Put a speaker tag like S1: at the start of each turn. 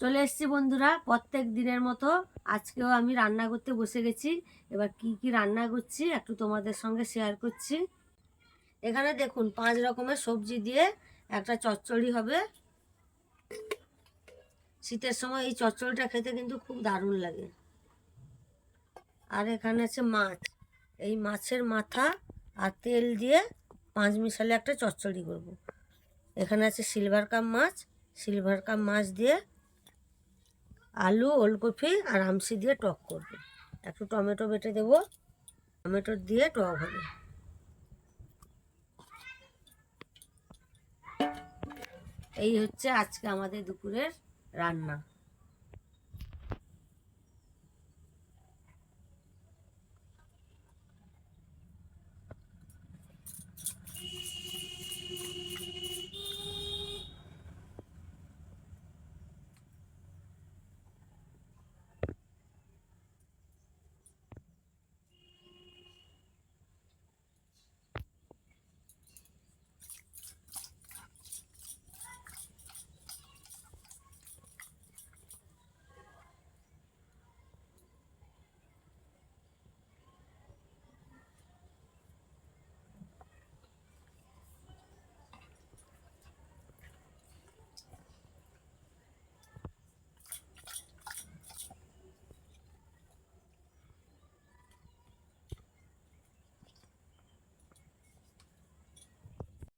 S1: চলে এসেছি বন্ধুরা, প্রত্যেক দিনের মতো আজকেও আমি রান্না করতে বসে গেছি। এবার কি কি রান্না করছি একটু তোমাদের সঙ্গে শেয়ার করছি। এখানে দেখুন 5 রকমের সবজি দিয়ে একটা চচ্চড়ি হবে। শীতের সময় এই চচ্চড়িটা খেতে কিন্তু খুব দারুণ লাগে। আর এখানে আছে মাছ, এই মাছের মাথা আর তেল দিয়ে 5 মিশালে একটা চচ্চড়ি করব। এখানে আছে সিলভার কাপ মাছ, সিলভার কাপ মাছ দিয়ে আলু, ওলকপি আর আমসি দিয়ে টক করবে। একটু টমেটো বেটে দেবো, টমেটো দিয়ে টক হবে। এই হচ্ছে আজকে আমাদের দুপুরের রান্না।